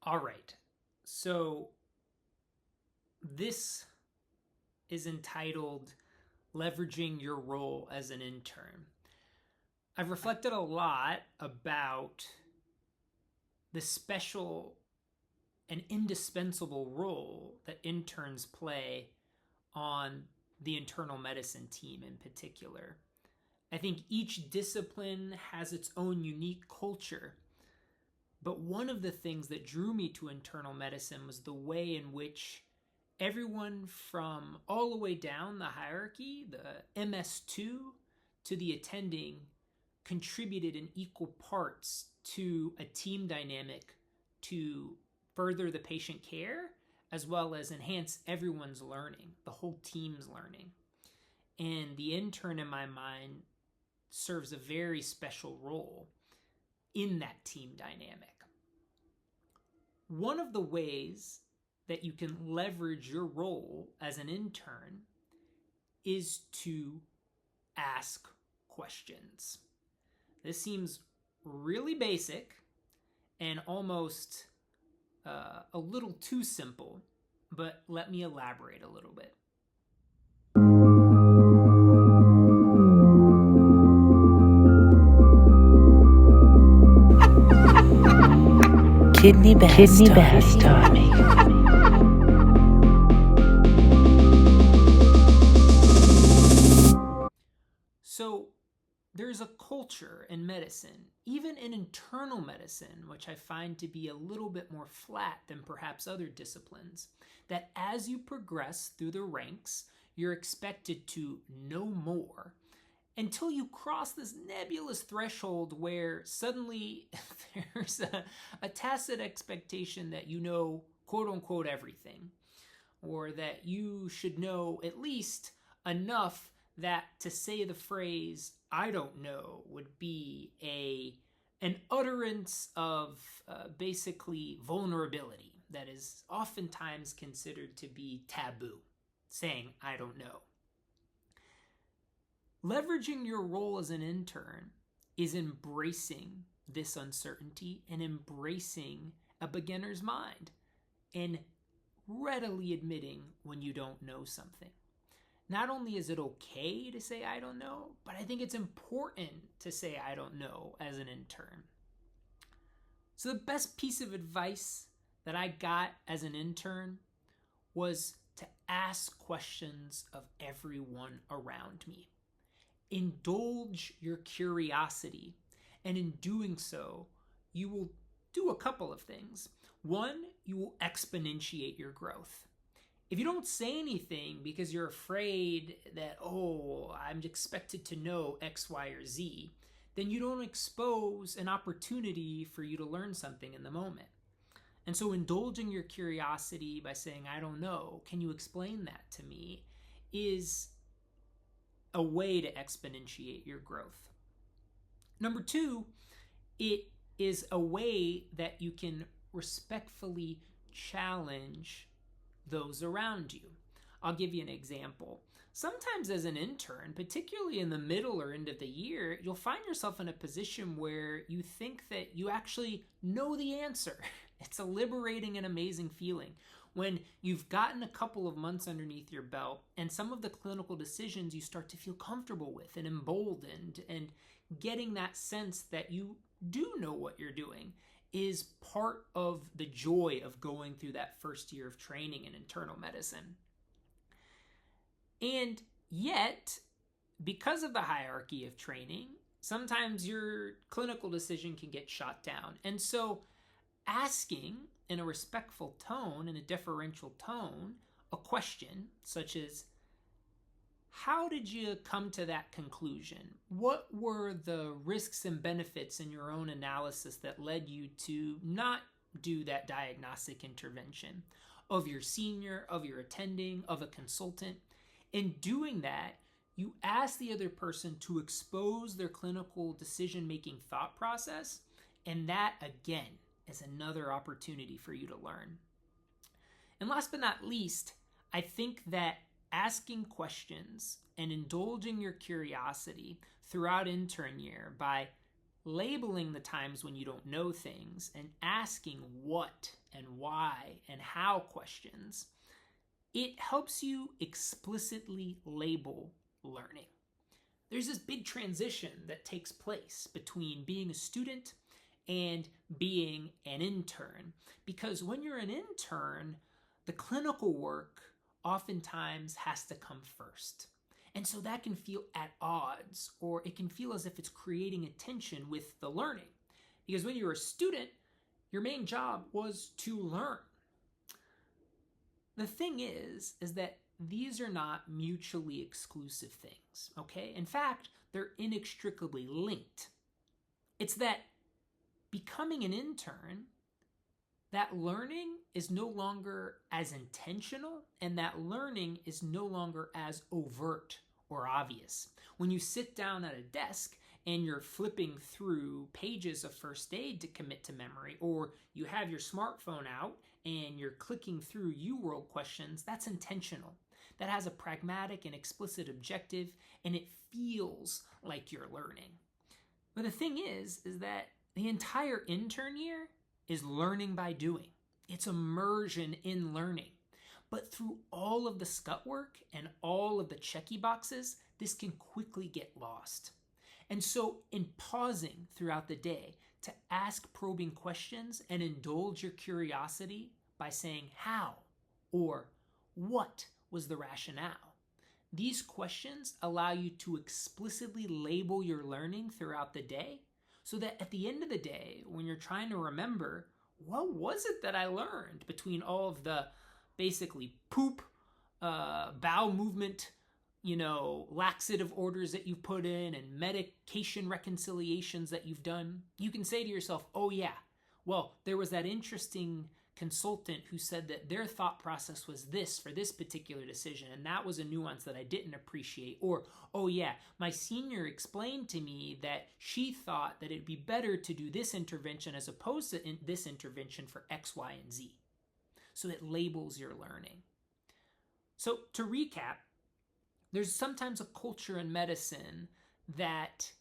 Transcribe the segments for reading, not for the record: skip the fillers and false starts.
All right. So this is entitled Leveraging Your Role as an Intern. I've reflected a lot about the special and indispensable role that interns play on the internal medicine team in particular. I think each discipline has its own unique culture. But one of the things that drew me to internal medicine was the way in which everyone from all the way down the hierarchy, the MS2 to the attending, contributed in equal parts to a team dynamic to further the patient care as well as enhance everyone's learning, the whole team's learning. And the intern, in my mind, serves a very special role in that team dynamic. One of the ways that you can leverage your role as an intern is to ask questions. This seems really basic and almost a little too simple, but let me elaborate a little bit. Kidneybass time. So there's a culture in medicine, even in internal medicine, which I find to be a little bit more flat than perhaps other disciplines, that as you progress through the ranks, you're expected to know more until you cross this nebulous threshold where suddenly there's a tacit expectation that you know, quote unquote, everything, or that you should know at least enough that to say the phrase "I don't know" would be an utterance of basically vulnerability that is oftentimes considered to be taboo, saying "I don't know." Leveraging your role as an intern is embracing this uncertainty and embracing a beginner's mind and readily admitting when you don't know something. Not only is it okay to say "I don't know," but I think it's important to say "I don't know" as an intern. So the best piece of advice that I got as an intern was to ask questions of everyone around me. Indulge your curiosity, and in doing so, you will do a couple of things. One, you will exponentiate your growth. If you don't say anything because you're afraid that, I'm expected to know X, Y, or Z, then you don't expose an opportunity for you to learn something in the moment. And so indulging your curiosity by saying, "I don't know, can you explain that to me?" is a way to exponentiate your growth. Number two, it is a way that you can respectfully challenge those around you. I'll give you an example. Sometimes as an intern, particularly in the middle or end of the year, you'll find yourself in a position where you think that you actually know the answer. It's a liberating and amazing feeling when you've gotten a couple of months underneath your belt and some of the clinical decisions you start to feel comfortable with and emboldened, and getting that sense that you do know what you're doing is part of the joy of going through that first year of training in internal medicine. And yet, because of the hierarchy of training, sometimes your clinical decision can get shot down. And so asking in a respectful tone, in a deferential tone, a question such as, "How did you come to that conclusion? What were the risks and benefits in your own analysis that led you to not do that diagnostic intervention of your senior, of your attending, of a consultant?" In doing that, you ask the other person to expose their clinical decision-making thought process, and that, again, is another opportunity for you to learn. And last but not least, I think that asking questions and indulging your curiosity throughout intern year by labeling the times when you don't know things and asking what and why and how questions, it helps you explicitly label learning. There's this big transition that takes place between being a student and being an intern, because when you're an intern, the clinical work oftentimes has to come first. And so that can feel at odds, or it can feel as if it's creating a tension with the learning. Because when you're a student, your main job was to learn. The thing is that these are not mutually exclusive things, okay? In fact, they're inextricably linked. It's that becoming an intern, that learning is no longer as intentional, and that learning is no longer as overt or obvious. When you sit down at a desk and you're flipping through pages of first aid to commit to memory, or you have your smartphone out and you're clicking through UWorld questions, that's intentional. That has a pragmatic and explicit objective, and it feels like you're learning. But the thing is that the entire intern year is learning by doing. It's immersion in learning. But through all of the scut work and all of the checky boxes, this can quickly get lost. And so in pausing throughout the day to ask probing questions and indulge your curiosity by saying how or what was the rationale, these questions allow you to explicitly label your learning throughout the day, so that at the end of the day, when you're trying to remember, what was it that I learned between all of the basically poop, bowel movement, laxative orders that you've put in and medication reconciliations that you've done, you can say to yourself, oh yeah, well, there was that interesting consultant who said that their thought process was this for this particular decision, and that was a nuance that I didn't appreciate. Or, oh yeah, my senior explained to me that she thought that it'd be better to do this intervention as opposed to this intervention for X, Y, and Z. So it labels your learning. So to recap, there's sometimes a culture in medicine that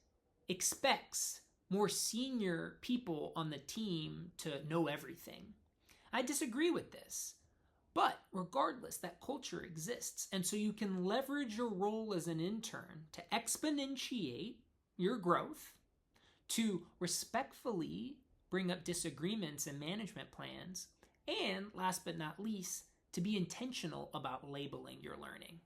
expects more senior people on the team to know everything. I disagree with this. But regardless, that culture exists. And so you can leverage your role as an intern to exponentiate your growth, to respectfully bring up disagreements in management plans, and last but not least, to be intentional about labeling your learning.